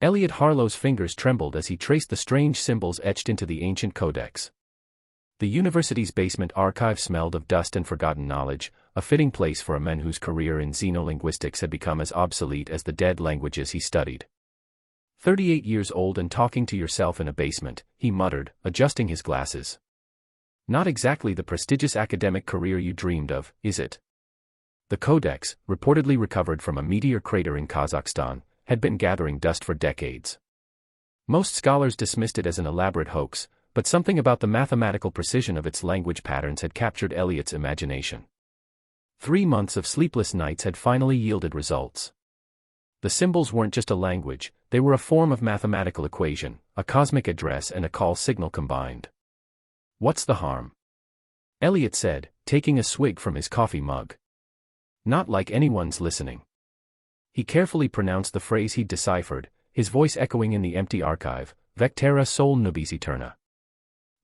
Elliot Harlow's fingers trembled as he traced the strange symbols etched into the ancient codex. The university's basement archive smelled of dust and forgotten knowledge, a fitting place for a man whose career in xenolinguistics had become as obsolete as the dead languages he studied. 38 years old and talking to yourself in a basement, he muttered, adjusting his glasses. Not exactly the prestigious academic career you dreamed of, is it? The codex, reportedly recovered from a meteor crater in Kazakhstan, had been gathering dust for decades. Most scholars dismissed it as an elaborate hoax, but something about the mathematical precision of its language patterns had captured Elliot's imagination. 3 months of sleepless nights had finally yielded results. The symbols weren't just a language, they were a form of mathematical equation, a cosmic address and a call signal combined. What's the harm? Elliot said, taking a swig from his coffee mug. Not like anyone's listening. He carefully pronounced the phrase he'd deciphered, his voice echoing in the empty archive, Vectera sol nubis eterna.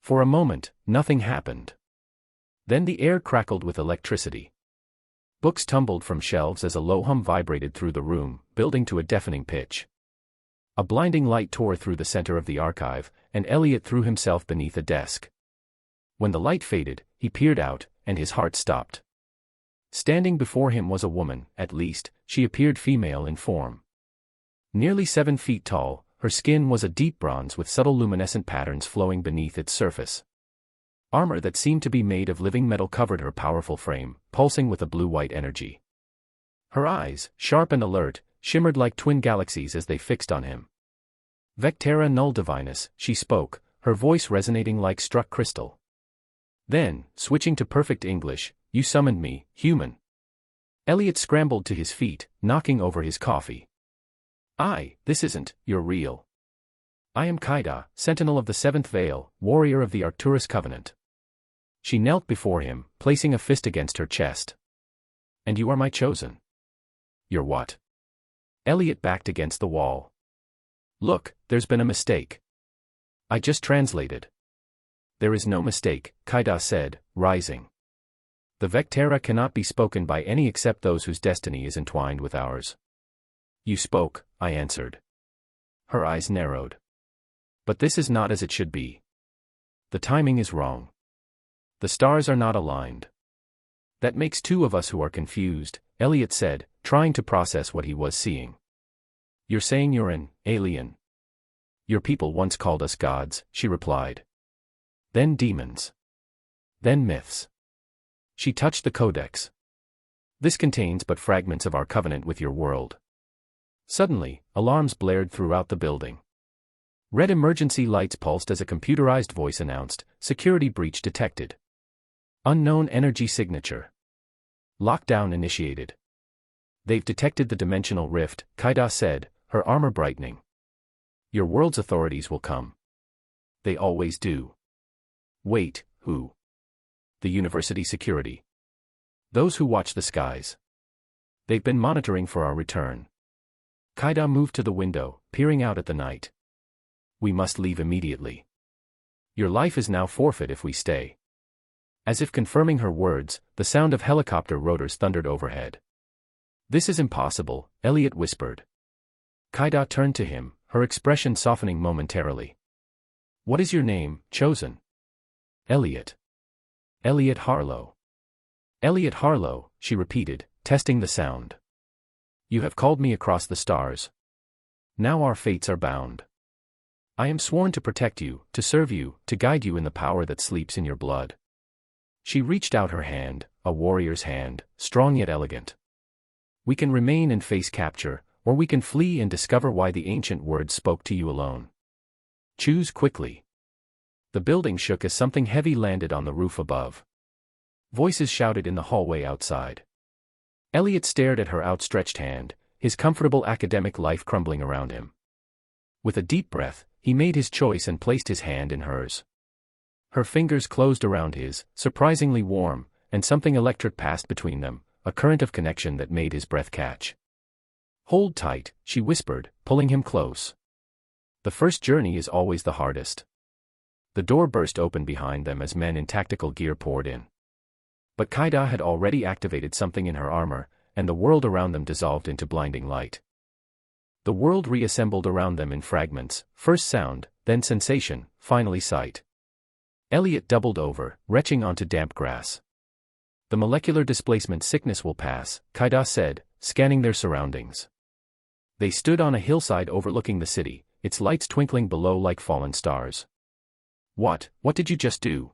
For a moment, nothing happened. Then the air crackled with electricity. Books tumbled from shelves as a low hum vibrated through the room, building to a deafening pitch. A blinding light tore through the center of the archive, and Elliot threw himself beneath a desk. When the light faded, he peered out, and his heart stopped. Standing before him was a woman, at least, she appeared female in form. Nearly 7 feet tall, her skin was a deep bronze with subtle luminescent patterns flowing beneath its surface. Armor that seemed to be made of living metal covered her powerful frame, pulsing with a blue-white energy. Her eyes, sharp and alert, shimmered like twin galaxies as they fixed on him. Vectera null divinus, she spoke, her voice resonating like struck crystal. Then, switching to perfect English, you summoned me, human. Elliot scrambled to his feet, knocking over his coffee. This isn't, you're real. I am Kaida, sentinel of the Seventh Veil, warrior of the Arcturus Covenant. She knelt before him, placing a fist against her chest. And you are my chosen. You're what? Elliot backed against the wall. Look, there's been a mistake. I just translated. There is no mistake, Kaida said, rising. The Vectera cannot be spoken by any except those whose destiny is entwined with ours. You spoke, I answered. Her eyes narrowed. But this is not as it should be. The timing is wrong. The stars are not aligned. That makes 2 of us who are confused, Elliot said, trying to process what he was seeing. You're saying you're an alien? Your people once called us gods, she replied. Then demons. Then myths. She touched the codex. This contains but fragments of our covenant with your world. Suddenly, alarms blared throughout the building. Red emergency lights pulsed as a computerized voice announced, security breach detected. Unknown energy signature. Lockdown initiated. They've detected the dimensional rift, Kaida said, her armor brightening. Your world's authorities will come. They always do. Wait, who? The university security. Those who watch the skies. They've been monitoring for our return. Kaida moved to the window, peering out at the night. We must leave immediately. Your life is now forfeit if we stay. As if confirming her words, the sound of helicopter rotors thundered overhead. This is impossible, Elliot whispered. Kaida turned to him, her expression softening momentarily. What is your name, chosen? Elliot. Elliot Harlow. Elliot Harlow, she repeated, testing the sound. You have called me across the stars. Now our fates are bound. I am sworn to protect you, to serve you, to guide you in the power that sleeps in your blood. She reached out her hand, a warrior's hand, strong yet elegant. We can remain and face capture, or we can flee and discover why the ancient words spoke to you alone. Choose quickly. The building shook as something heavy landed on the roof above. Voices shouted in the hallway outside. Elliot stared at her outstretched hand, his comfortable academic life crumbling around him. With a deep breath, he made his choice and placed his hand in hers. Her fingers closed around his, surprisingly warm, and something electric passed between them, a current of connection that made his breath catch. Hold tight, she whispered, pulling him close. The first journey is always the hardest. The door burst open behind them as men in tactical gear poured in. But Kaida had already activated something in her armor, and the world around them dissolved into blinding light. The world reassembled around them in fragments, first sound, then sensation, finally sight. Elliot doubled over, retching onto damp grass. The molecular displacement sickness will pass, Kaida said, scanning their surroundings. They stood on a hillside overlooking the city, its lights twinkling below like fallen stars. What did you just do?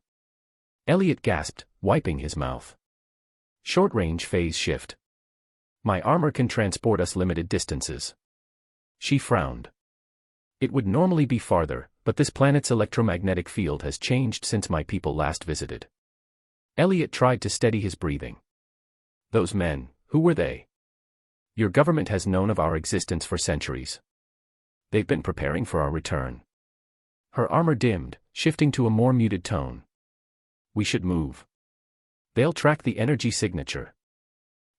Elliot gasped, wiping his mouth. Short-range phase shift. My armor can transport us limited distances. She frowned. It would normally be farther, but this planet's electromagnetic field has changed since my people last visited. Elliot tried to steady his breathing. Those men, who were they? Your government has known of our existence for centuries. They've been preparing for our return. Her armor dimmed, shifting to a more muted tone. We should move. They'll track the energy signature.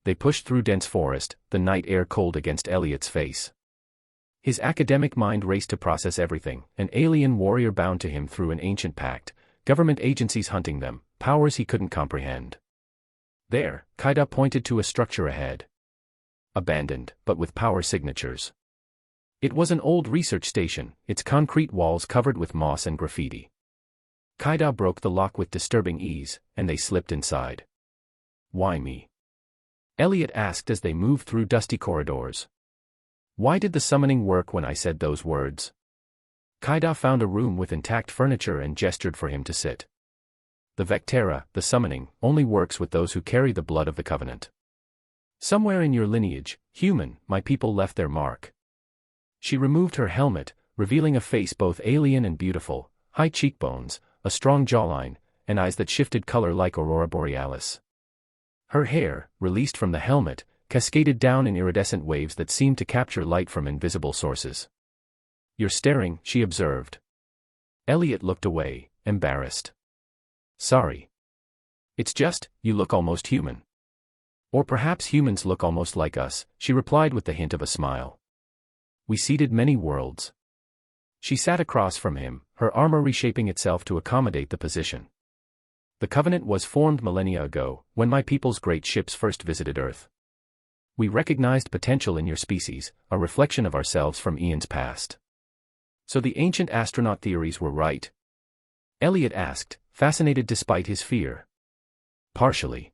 They pushed through dense forest, the night air cold against Elliot's face. His academic mind raced to process everything, an alien warrior bound to him through an ancient pact, government agencies hunting them, powers he couldn't comprehend. There, Kaida pointed to a structure ahead. Abandoned, but with power signatures. It was an old research station, its concrete walls covered with moss and graffiti. Kaida broke the lock with disturbing ease, and they slipped inside. Why me? Elliot asked as they moved through dusty corridors. Why did the summoning work when I said those words? Kaida found a room with intact furniture and gestured for him to sit. The Vectera, the summoning, only works with those who carry the blood of the Covenant. Somewhere in your lineage, human, my people left their mark. She removed her helmet, revealing a face both alien and beautiful, high cheekbones, a strong jawline, and eyes that shifted color like aurora borealis. Her hair, released from the helmet, cascaded down in iridescent waves that seemed to capture light from invisible sources. You're staring, she observed. Elliot looked away, embarrassed. Sorry. It's just, you look almost human. Or perhaps humans look almost like us, she replied with the hint of a smile. We seeded many worlds. She sat across from him, her armor reshaping itself to accommodate the position. The Covenant was formed millennia ago, when my people's great ships first visited Earth. We recognized potential in your species, a reflection of ourselves from eons past. So the ancient astronaut theories were right? Elliot asked, fascinated despite his fear. Partially.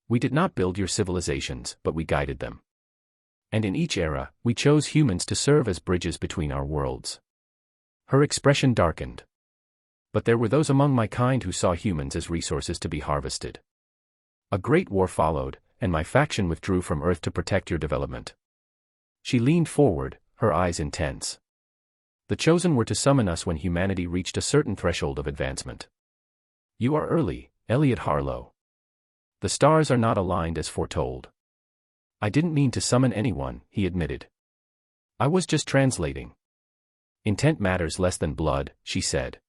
We did not build your civilizations, but we guided them. And in each era, we chose humans to serve as bridges between our worlds. Her expression darkened. But there were those among my kind who saw humans as resources to be harvested. A great war followed, and my faction withdrew from Earth to protect your development. She leaned forward, her eyes intense. The chosen were to summon us when humanity reached a certain threshold of advancement. You are early, Elliot Harlow. The stars are not aligned as foretold. I didn't mean to summon anyone, he admitted. I was just translating. Intent matters less than blood, she said.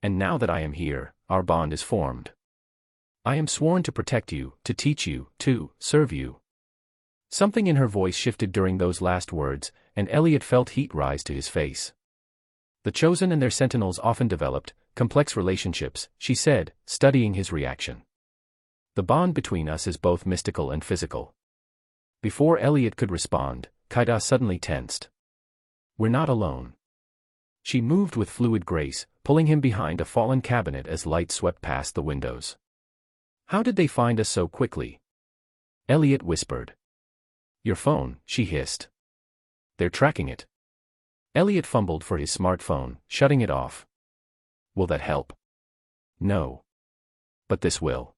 And now that I am here, our bond is formed. I am sworn to protect you, to teach you, to serve you. Something in her voice shifted during those last words, and Elliot felt heat rise to his face. The chosen and their sentinels often developed complex relationships, she said, studying his reaction. The bond between us is both mystical and physical. Before Elliot could respond, Kaida suddenly tensed. We're not alone. She moved with fluid grace, pulling him behind a fallen cabinet as light swept past the windows. How did they find us so quickly? Elliot whispered. Your phone, she hissed. They're tracking it. Elliot fumbled for his smartphone, shutting it off. Will that help? No. But this will.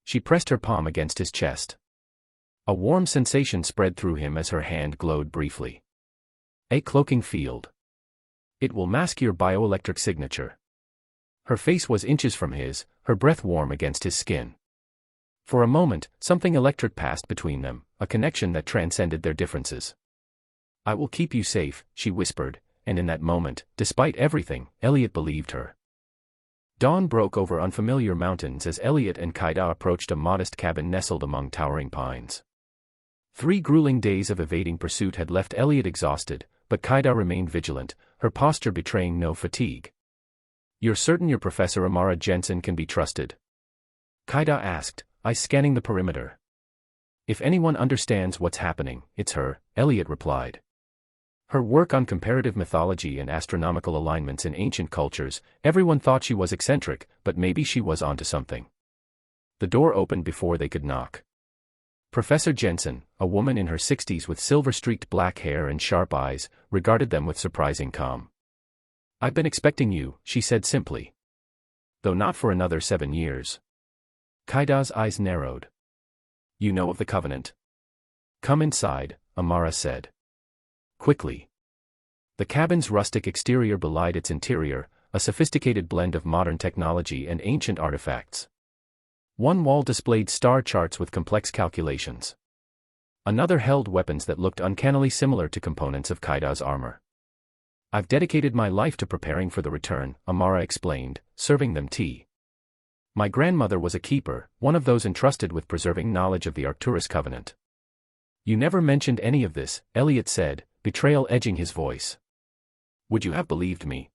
She pressed her palm against his chest. A warm sensation spread through him as her hand glowed briefly. A cloaking field. It will mask your bioelectric signature. Her face was inches from his, her breath warm against his skin. For a moment, something electric passed between them, a connection that transcended their differences. I will keep you safe, she whispered, and in that moment, despite everything, Elliot believed her. Dawn broke over unfamiliar mountains as Elliot and Kaida approached a modest cabin nestled among towering pines. 3 grueling days of evading pursuit had left Elliot exhausted, but Kaida remained vigilant, her posture betraying no fatigue. You're certain your Professor Amara Jensen can be trusted? Kaida asked, eyes scanning the perimeter. If anyone understands what's happening, it's her, Elliot replied. Her work on comparative mythology and astronomical alignments in ancient cultures, everyone thought she was eccentric, but maybe she was onto something. The door opened before they could knock. Professor Jensen, a woman in her 60s with silver-streaked black hair and sharp eyes, regarded them with surprising calm. "I've been expecting you," she said simply. "Though not for another 7 years." Kaida's eyes narrowed. "You know of the Covenant?" "Come inside," Amara said. Quickly. The cabin's rustic exterior belied its interior, a sophisticated blend of modern technology and ancient artifacts. One wall displayed star charts with complex calculations. Another held weapons that looked uncannily similar to components of Kaida's armor. "I've dedicated my life to preparing for the return," Amara explained, serving them tea. "My grandmother was a keeper, one of those entrusted with preserving knowledge of the Arcturus Covenant." "You never mentioned any of this," Elliot said, betrayal edging his voice. "Would you have believed me?"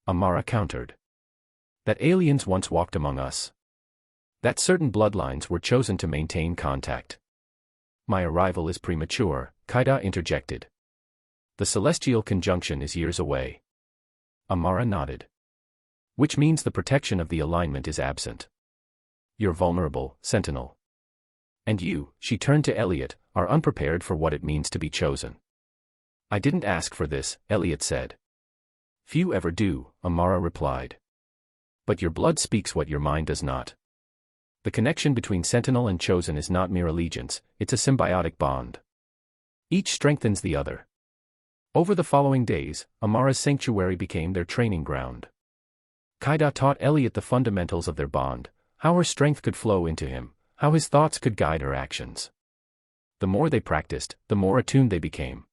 Amara countered. "That aliens once walked among us. That certain bloodlines were chosen to maintain contact." "My arrival is premature," Kaida interjected. "The celestial conjunction is years away." Amara nodded. "Which means the protection of the alignment is absent. You're vulnerable, Sentinel. And you," she turned to Elliot, "are unprepared for what it means to be chosen." "I didn't ask for this," Elliot said. "Few ever do," Amara replied. "But your blood speaks what your mind does not. The connection between Sentinel and Chosen is not mere allegiance, it's a symbiotic bond. Each strengthens the other." Over the following days, Amara's sanctuary became their training ground. Kaida taught Elliot the fundamentals of their bond, how her strength could flow into him, how his thoughts could guide her actions. The more they practiced, the more attuned they became.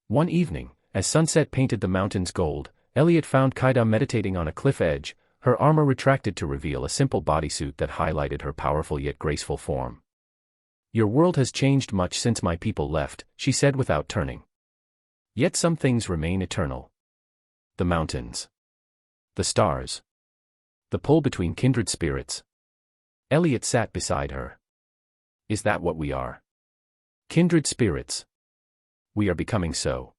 One evening, as sunset painted the mountains gold, Elliot found Kaida meditating on a cliff edge, her armor retracted to reveal a simple bodysuit that highlighted her powerful yet graceful form. "Your world has changed much since my people left," she said without turning. "Yet some things remain eternal. The mountains. The stars. The pull between kindred spirits." Elliot sat beside her. "Is that what we are? Kindred spirits? We are becoming so."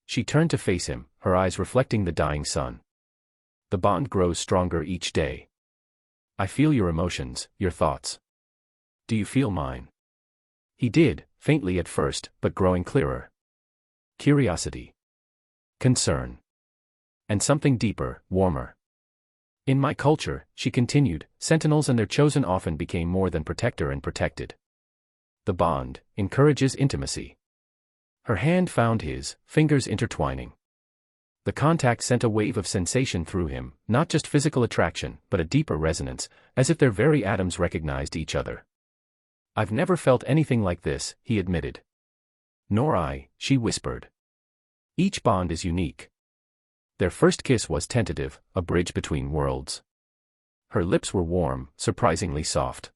She turned to face him, her eyes reflecting the dying sun. "The bond grows stronger each day. I feel your emotions, your thoughts. Do you feel mine?" He did, faintly at first, but growing clearer. Curiosity. Concern. And something deeper, warmer. "In my culture," she continued, "sentinels and their chosen often became more than protector and protected. The bond encourages intimacy." Her hand found his, fingers intertwining. The contact sent a wave of sensation through him, not just physical attraction, but a deeper resonance, as if their very atoms recognized each other. "I've never felt anything like this," he admitted. "Nor I," she whispered. "Each bond is unique." Their first kiss was tentative, a bridge between worlds. Her lips were warm, surprisingly soft.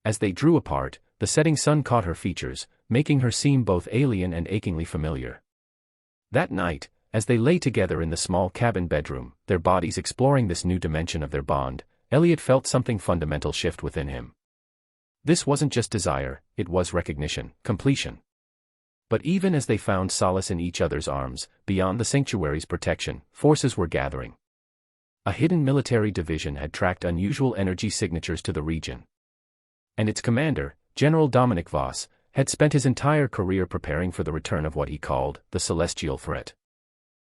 As they drew apart, the setting sun caught her features, making her seem both alien and achingly familiar. That night, as they lay together in the small cabin bedroom, their bodies exploring this new dimension of their bond, Elliot felt something fundamental shift within him. This wasn't just desire, it was recognition, completion. But even as they found solace in each other's arms, beyond the sanctuary's protection, forces were gathering. A hidden military division had tracked unusual energy signatures to the region. And its commander, General Dominic Voss, had spent his entire career preparing for the return of what he called the celestial threat.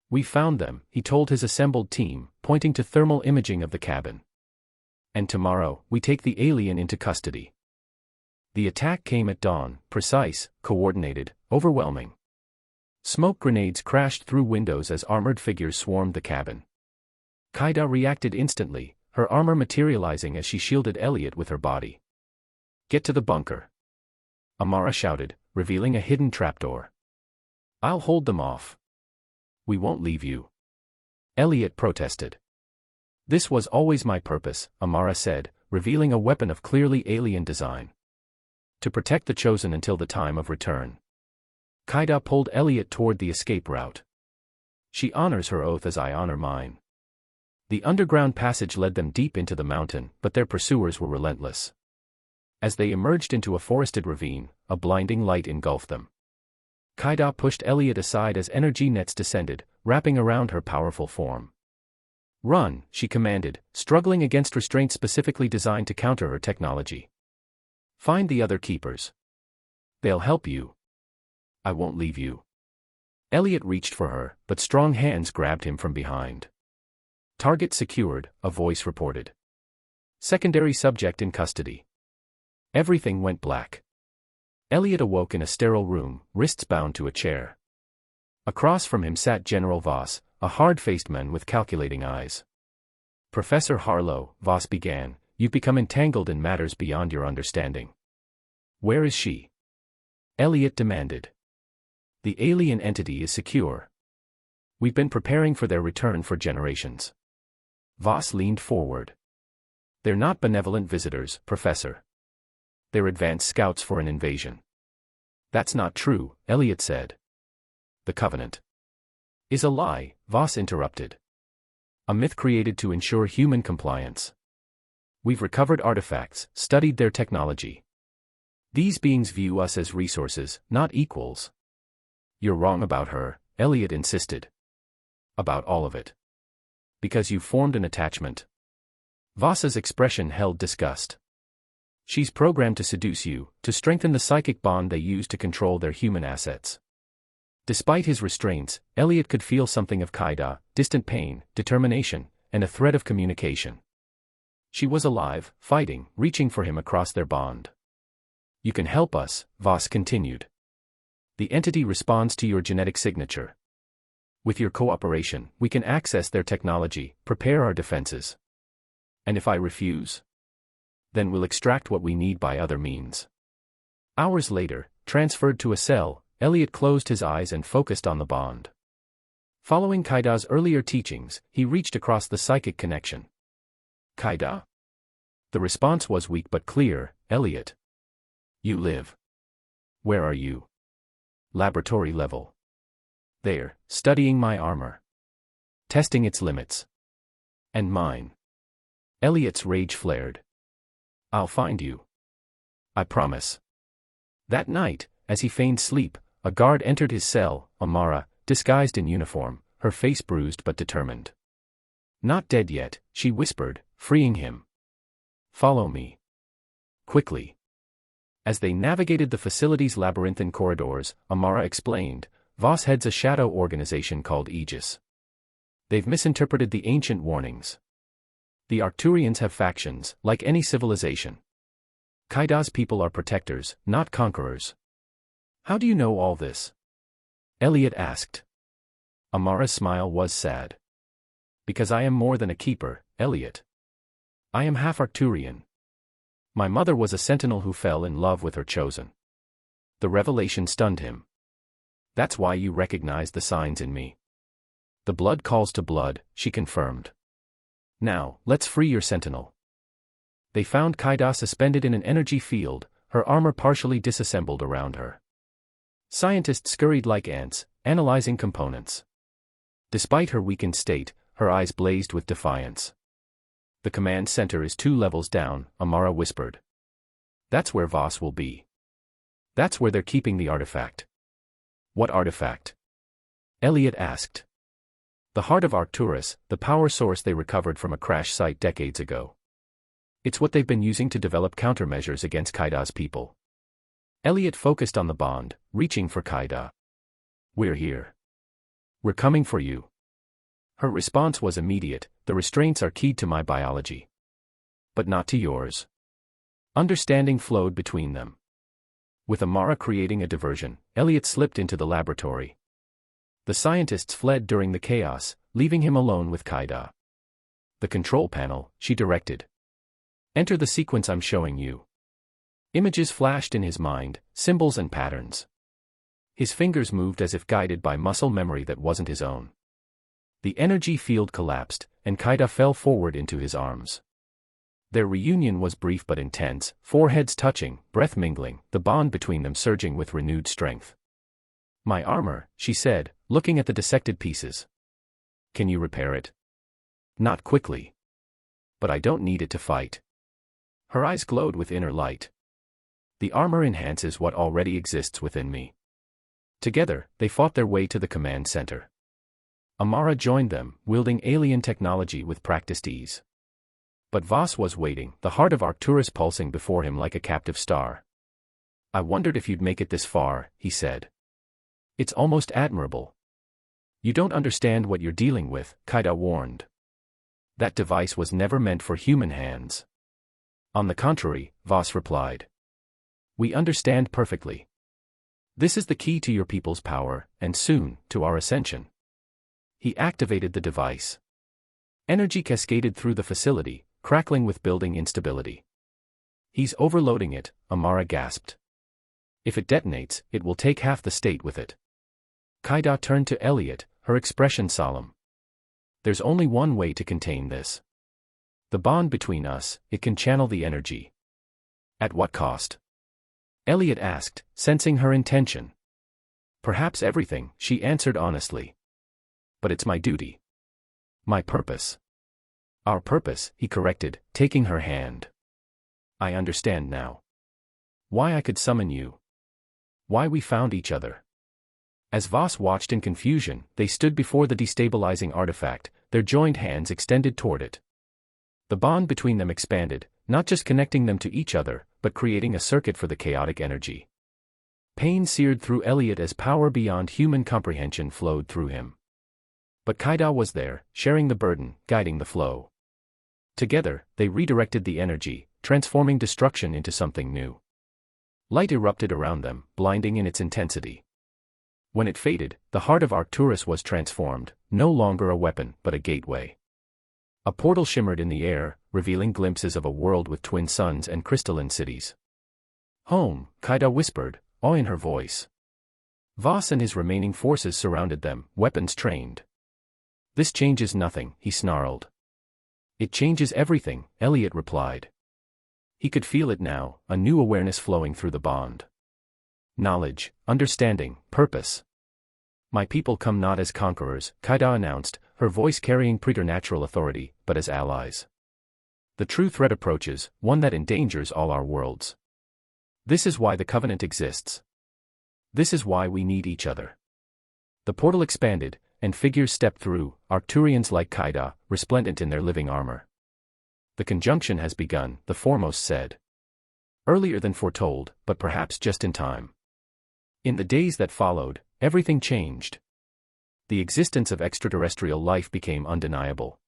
"We found them," he told his assembled team, pointing to thermal imaging of the cabin. "And tomorrow, we take the alien into custody." The attack came at dawn, precise, coordinated, overwhelming. Smoke grenades crashed through windows as armored figures swarmed the cabin. Kaida reacted instantly, her armor materializing as she shielded Elliot with her body. "Get to the bunker," Amara shouted, revealing a hidden trapdoor. "I'll hold them off." "We won't leave you," Elliot protested. "This was always my purpose," Amara said, revealing a weapon of clearly alien design. "To protect the chosen until the time of return." Kaida pulled Elliot toward the escape route. "She honors her oath as I honor mine." The underground passage led them deep into the mountain, but their pursuers were relentless. As they emerged into a forested ravine, a blinding light engulfed them. Kaida pushed Elliot aside as energy nets descended, wrapping around her powerful form. "Run," she commanded, struggling against restraints specifically designed to counter her technology. "Find the other keepers. They'll help you. I won't leave you." Elliot reached for her, but strong hands grabbed him from behind. "Target secured," a voice reported. "Secondary subject in custody." Everything went black. Elliot awoke in a sterile room, wrists bound to a chair. Across from him sat General Voss, a hard-faced man with calculating eyes. "Professor Harlow," Voss began, "you've become entangled in matters beyond your understanding." "Where is she?" Elliot demanded. "The alien entity is secure. We've been preparing for their return for generations." Voss leaned forward. "They're not benevolent visitors, Professor. They're advanced scouts for an invasion." "That's not true," Elliot said. "The Covenant is a lie," Voss interrupted. "A myth created to ensure human compliance. We've recovered artifacts, studied their technology. These beings view us as resources, not equals." "You're wrong about her," Elliot insisted. "About all of it. Because you formed an attachment." Voss's expression held disgust. "She's programmed to seduce you, to strengthen the psychic bond they use to control their human assets." Despite his restraints, Elliot could feel something of Kaida, distant pain, determination, and a thread of communication. She was alive, fighting, reaching for him across their bond. "You can help us," Voss continued. "The entity responds to your genetic signature. With your cooperation, we can access their technology, prepare our defenses. And if I refuse? Then we'll extract what we need by other means." Hours later, transferred to a cell, Elliot closed his eyes and focused on the bond. Following Kaida's earlier teachings, he reached across the psychic connection. "Kaida?" The response was weak but clear. "Elliot. You live. Where are you?" "Laboratory level. There, studying my armor. Testing its limits. And mine." Elliot's rage flared. "I'll find you. I promise." That night, as he feigned sleep, a guard entered his cell, Amara, disguised in uniform, her face bruised but determined. "Not dead yet," she whispered, freeing him. "Follow me. Quickly." As they navigated the facility's labyrinthine corridors, Amara explained, "Voss heads a shadow organization called Aegis. They've misinterpreted the ancient warnings. The Arcturians have factions, like any civilization. Kaida's people are protectors, not conquerors." "How do you know all this?" Elliot asked. Amara's smile was sad. "Because I am more than a keeper, Elliot. I am half Arcturian. My mother was a sentinel who fell in love with her chosen." The revelation stunned him. "That's why you recognize the signs in me." "The blood calls to blood," she confirmed. "Now, let's free your sentinel." They found Kaida suspended in an energy field, her armor partially disassembled around her. Scientists scurried like ants, analyzing components. Despite her weakened state, her eyes blazed with defiance. "The command center is 2 levels down," Amara whispered. "That's where Voss will be. That's where they're keeping the artifact." "What artifact?" Elliot asked. "The heart of Arcturus, the power source they recovered from a crash site decades ago. It's what they've been using to develop countermeasures against Kaida's people." Elliot focused on the bond, reaching for Kaida. "We're here. We're coming for you." Her response was immediate. "The restraints are keyed to my biology. But not to yours." Understanding flowed between them. With Amara creating a diversion, Elliot slipped into the laboratory. The scientists fled during the chaos, leaving him alone with Kaida. "The control panel," she directed. "Enter the sequence I'm showing you." Images flashed in his mind, symbols and patterns. His fingers moved as if guided by muscle memory that wasn't his own. The energy field collapsed, and Kaida fell forward into his arms. Their reunion was brief but intense, foreheads touching, breath mingling, the bond between them surging with renewed strength. "My armor," she said, looking at the dissected pieces. "Can you repair it?" "Not quickly. But I don't need it to fight." Her eyes glowed with inner light. "The armor enhances what already exists within me. Together, they fought their way to the command center. Amara joined them, wielding alien technology with practiced ease. But Voss was waiting, the heart of Arcturus pulsing before him like a captive star. "I wondered if you'd make it this far," he said. "It's almost admirable." "You don't understand what you're dealing with," Kaida warned. "That device was never meant for human hands." "On the contrary," Voss replied. "We understand perfectly. This is the key to your people's power, and soon, to our ascension." He activated the device. Energy cascaded through the facility, crackling with building instability. "He's overloading it," Amara gasped. "If it detonates, it will take half the state with it." Kaida turned to Elliot, her expression solemn. "There's only one way to contain this. The bond between us, it can channel the energy." "At what cost?" Elliot asked, sensing her intention. "Perhaps everything," she answered honestly. "But it's my duty. My purpose." "Our purpose," he corrected, taking her hand. "I understand now. Why I could summon you. Why we found each other." As Voss watched in confusion, they stood before the destabilizing artifact, their joined hands extended toward it. The bond between them expanded, not just connecting them to each other, but creating a circuit for the chaotic energy. Pain seared through Elliot as power beyond human comprehension flowed through him. But Kaida was there, sharing the burden, guiding the flow. Together, they redirected the energy, transforming destruction into something new. Light erupted around them, blinding in its intensity. When it faded, the heart of Arcturus was transformed, no longer a weapon, but a gateway. A portal shimmered in the air, revealing glimpses of a world with twin suns and crystalline cities. "Home," Kaida whispered, awe in her voice. Voss and his remaining forces surrounded them, weapons trained. "This changes nothing," he snarled. "It changes everything," Elliot replied. He could feel it now, a new awareness flowing through the bond. Knowledge, understanding, purpose. "My people come not as conquerors," Kaida announced, her voice carrying preternatural authority, but as allies. "The true threat approaches, one that endangers all our worlds. This is why the Covenant exists. This is why we need each other." The portal expanded, and figures stepped through, Arcturians like Kaida, resplendent in their living armor. "The conjunction has begun," the foremost said. "Earlier than foretold, but perhaps just in time." In the days that followed, everything changed. The existence of extraterrestrial life became undeniable.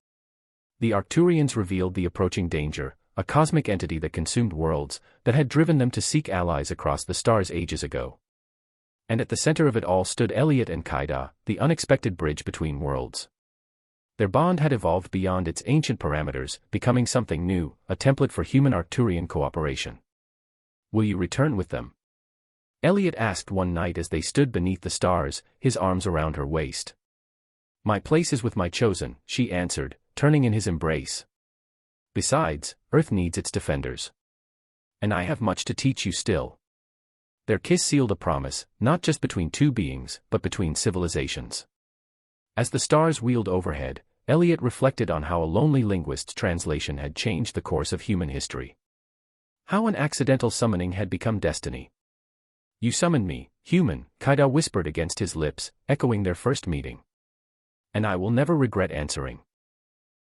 The Arcturians revealed the approaching danger, a cosmic entity that consumed worlds, that had driven them to seek allies across the stars ages ago. And at the center of it all stood Elliot and Kaida, the unexpected bridge between worlds. Their bond had evolved beyond its ancient parameters, becoming something new, a template for human Arcturian cooperation. "Will you return with them?" Elliot asked one night as they stood beneath the stars, his arms around her waist. "My place is with my chosen," she answered, turning in his embrace. "Besides, Earth needs its defenders. And I have much to teach you still." Their kiss sealed a promise, not just between two beings, but between civilizations. As the stars wheeled overhead, Elliot reflected on how a lonely linguist's translation had changed the course of human history. How an accidental summoning had become destiny. "You summoned me, human," Kaida whispered against his lips, echoing their first meeting. "And I will never regret answering."